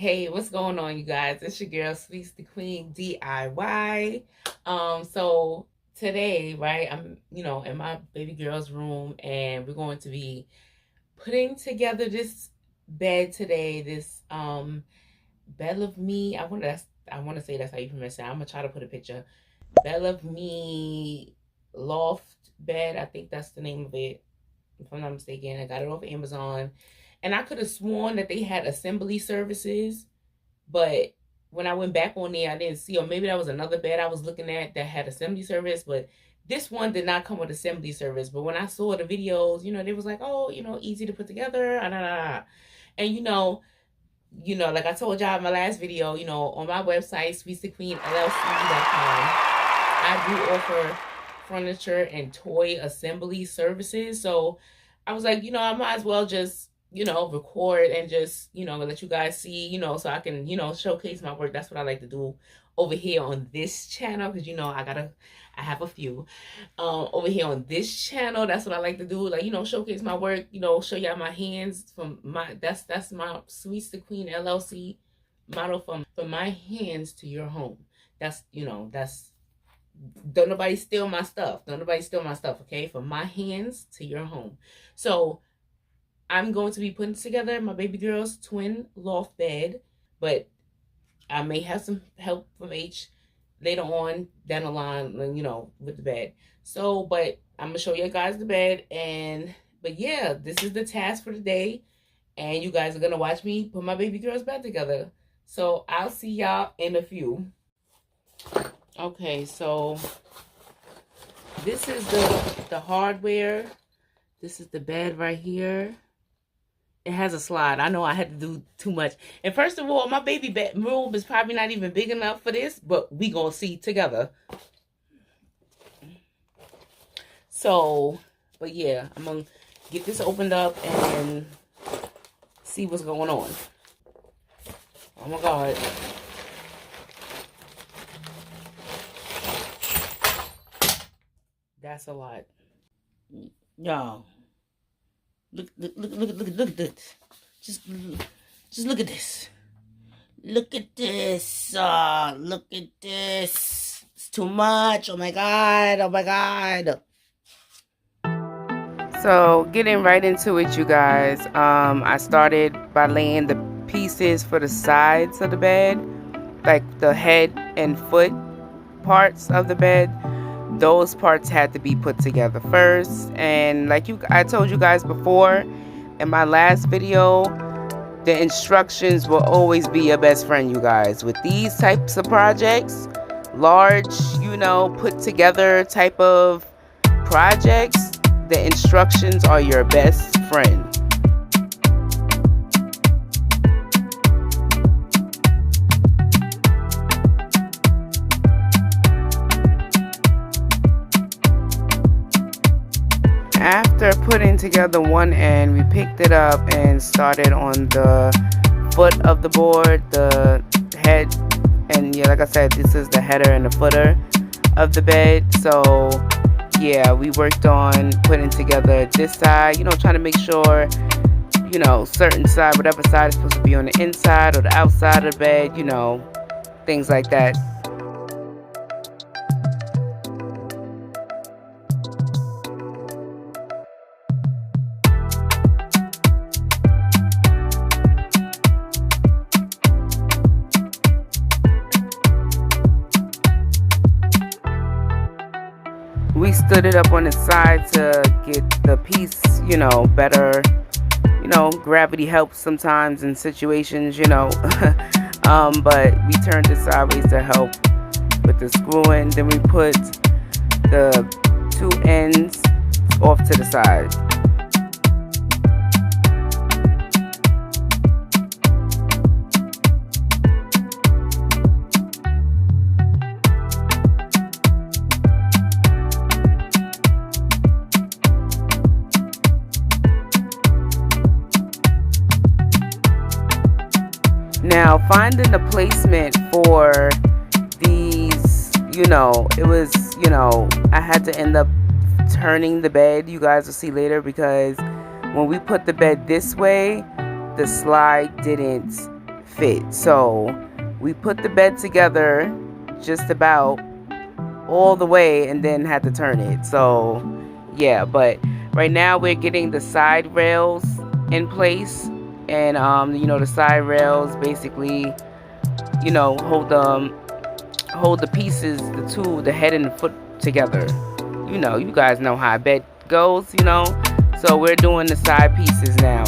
Hey, what's going on, you guys? It's your girl, Sweets the Queen DIY. So today, right, I'm, in my baby girl's room, and we're going to be putting together this bed today. This Bellemave. I want to say that's how you pronounce it. I'm gonna try to put a picture. Bellemave Loft bed. I think that's the name of it, if I'm not mistaken. I got it off Amazon. And I could have sworn that they had assembly services, but when I went back on there, I didn't see, or maybe that was another bed I was looking at that had assembly service, but this one did not come with assembly service. But when I saw the videos, they was like, oh, easy to put together, and like I told y'all in my last video, on my website, sweetsthequeenllc.com, I do offer furniture and toy assembly services. So I was like, I might as well just, record and just, let you guys see, so I can, showcase my work. That's what I like to do over here on this channel, because, I have a few over here on this channel. That's what I like to do, like, showcase my work, show y'all my hands from that's my Sweets the Queen LLC motto, from my hands to your home. That's, don't nobody steal my stuff. Don't nobody steal my stuff, okay? From my hands to your home. So I'm going to be putting together my baby girl's twin loft bed, but I may have some help from H later on down the line, with the bed. So, but I'm gonna show you guys the bed, but yeah, this is the task for the day, and you guys are gonna watch me put my baby girl's bed together. So I'll see y'all in a few. Okay, so this is the hardware. This is the bed right here. It has a slide. I know I had to do too much. And first of all, my baby bedroom is probably not even big enough for this, but we gonna see together. So, but yeah, I'm gonna get this opened up and see what's going on. Oh my God. That's a lot. Y'all. Look at this. Just look at this. Look at this. Look at this. It's too much. Oh my God. Oh my God. So getting right into it, you guys. I started by laying the pieces for the sides of the bed, like the head and foot parts of the bed. Those parts had to be put together first, and like I told you guys before in my last video, the instructions will always be your best friend, you guys. With these types of projects, large, put together type of projects, the instructions are your best friend. After putting together one end, we picked it up and started on the foot of the board, the head, and yeah, like I said, this is the header and the footer of the bed. So yeah, we worked on putting together this side, trying to make sure, certain side, whatever side is supposed to be on the inside or the outside of the bed, things like that. We stood it up on the side to get the piece, better. Gravity helps sometimes in situations, but we turned it sideways to help with the screwing. Then we put the two ends off to the side. Now, finding the placement for these, it was, I had to end up turning the bed. You guys will see later, because when we put the bed this way, the slide didn't fit. So we put the bed together just about all the way and then had to turn it. So yeah, but right now we're getting the side rails in place, and the side rails basically hold the pieces, the head and the foot together. You guys know how a bed goes. So we're doing the side pieces now.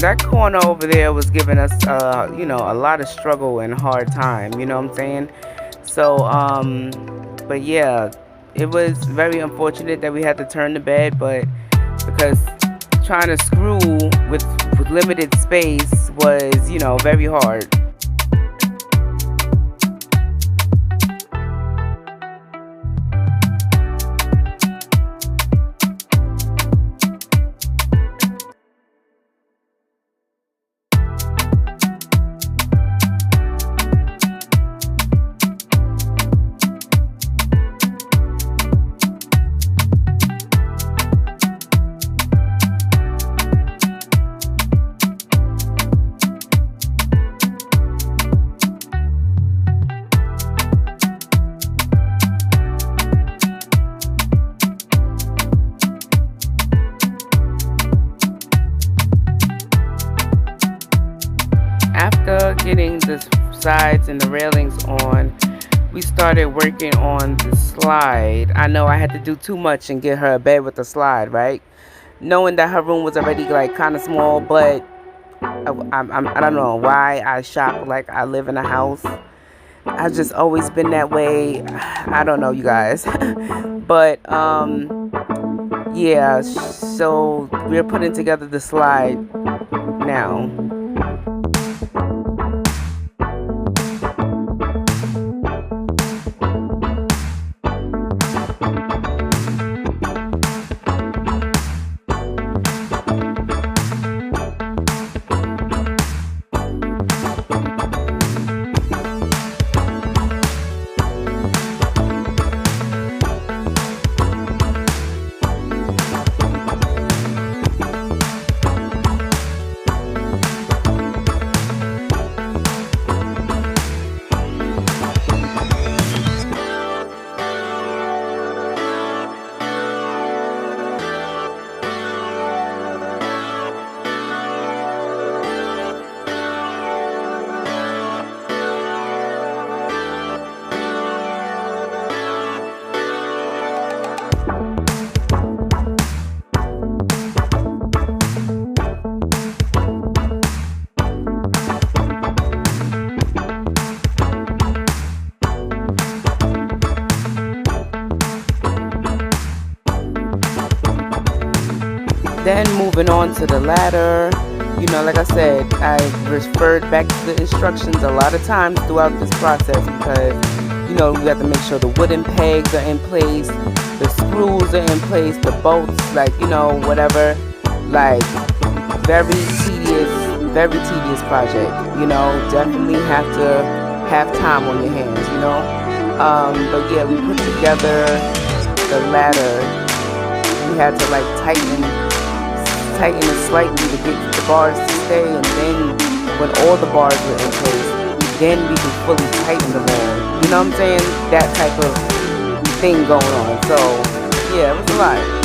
That corner over there was giving us, a lot of struggle and hard time. You know what I'm saying? So, but yeah, it was very unfortunate that we had to turn the bed, but because trying to screw with limited space was, very hard. After getting the sides and the railings on, we started working on the slide. I know I had to do too much and get her a bed with the slide, right? Knowing that her room was already like kind of small, but I don't know why I shop like I live in a house. I've just always been that way. I don't know, you guys. But yeah, so we're putting together the slide now. Then moving on to the ladder, like I said, I referred back to the instructions a lot of times throughout this process because, we have to make sure the wooden pegs are in place, the screws are in place, the bolts, whatever. Like, very tedious project, definitely have to have time on your hands, but yeah, we put together the ladder. We had to like tighten it slightly to get the bars to stay, and then when all the bars were in place, then we could fully tighten them all. You know what I'm saying? That type of thing going on. So yeah, it was a lot.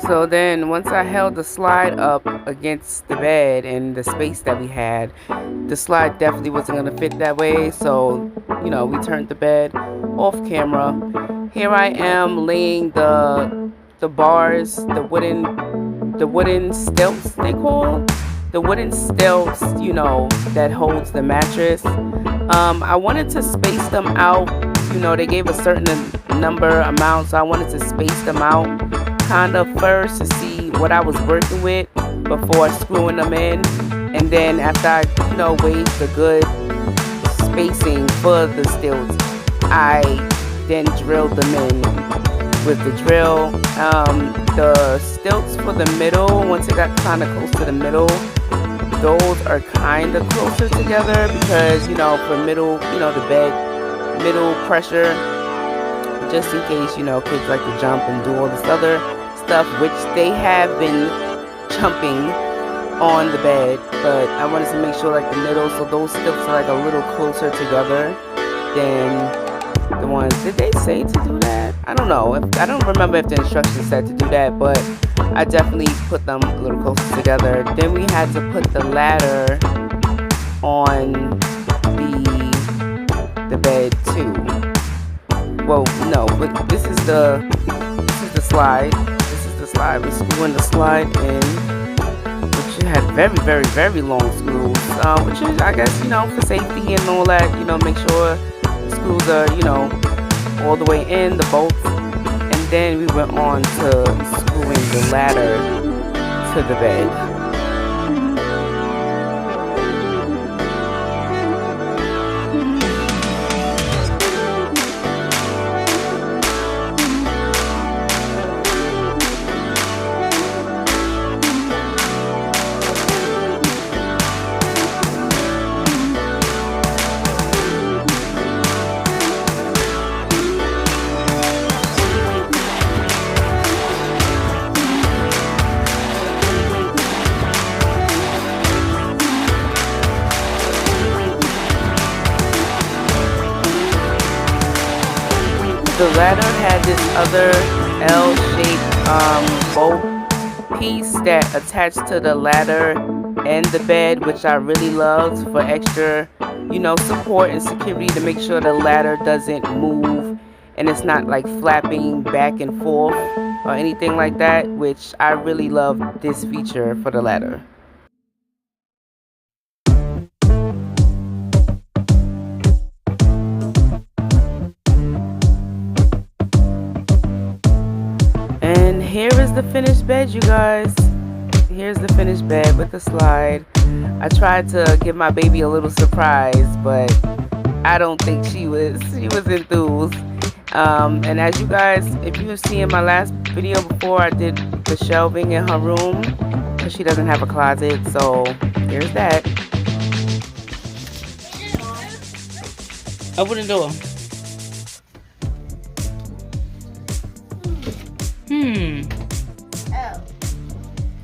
So then once I held the slide up against the bed and the space that we had, the slide definitely wasn't going to fit that way. So, you know, we turned the bed off camera. Here I am laying the bars, the wooden stilts they call, the wooden stilts, you know, that holds the mattress. I wanted to space them out. You know, they gave a certain number amount, so I wanted to space them out kind of first to see what I was working with before screwing them in. And then after I, you know, weighed the good spacing for the stilts, I then drilled them in with the drill. The stilts for the middle, once it got kind of close to the middle, those are kind of closer together because, you know, for middle, you know, the bed, middle pressure, just in case, you know, kids like to jump and do all this other stuff, which they have been jumping on the bed, but I wanted to make sure like the middle, so those stilts are like a little closer together than the ones. Did they say to do that? I don't know. I don't remember if the instructions said to do that, but I definitely put them a little closer together. Then we had to put the ladder on the bed too. Well, no, but this is the slide. This is the slide. We're screwing the slide in, which had very, very, very long screws, which is, I guess, you know, for safety and all that. You know, make sure the screws are, you know, all the way in, the bolts. And then we went on to screwing the ladder to the bed. The ladder had this other L-shaped bolt piece that attached to the ladder and the bed, which I really loved for extra, you know, support and security to make sure the ladder doesn't move and it's not like flapping back and forth or anything like that, which I really love this feature for the ladder. And here is the finished bed, you guys. Here's the finished bed with the slide. I tried to give my baby a little surprise, but I don't think she was enthused. And as you guys, if you have seen my last video before, I did the shelving in her room because she doesn't have a closet. So there's that. Open the door.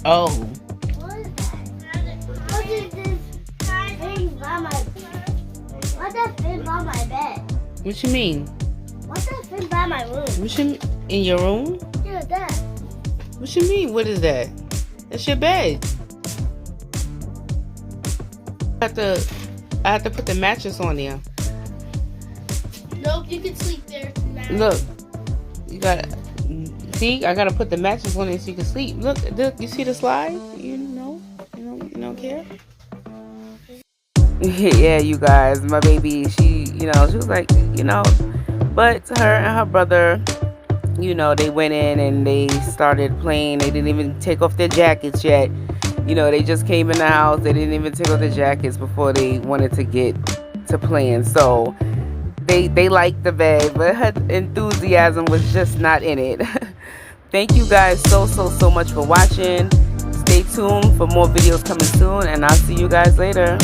Oh. What is that? What is this thing by my bed? What's that thing by my bed? What you mean? What's that thing by my room? What you mean? In your room? Yeah, that. What you mean? What is that? That's your bed. I have to put the mattress on there. Nope, you can sleep there tonight. Look, you gotta see. I gotta put the mattress on there so you can sleep. Look, you see the slide? You don't care. Yeah, you guys, my baby, she was like, but her and her brother, they went in and they started playing. They didn't even take off their jackets yet. They just came in the house. They didn't even take off their jackets before they wanted to get to playing. So they liked the bed, but her enthusiasm was just not in it. Thank you guys so much for watching. Stay tuned for more videos coming soon, and I'll see you guys later.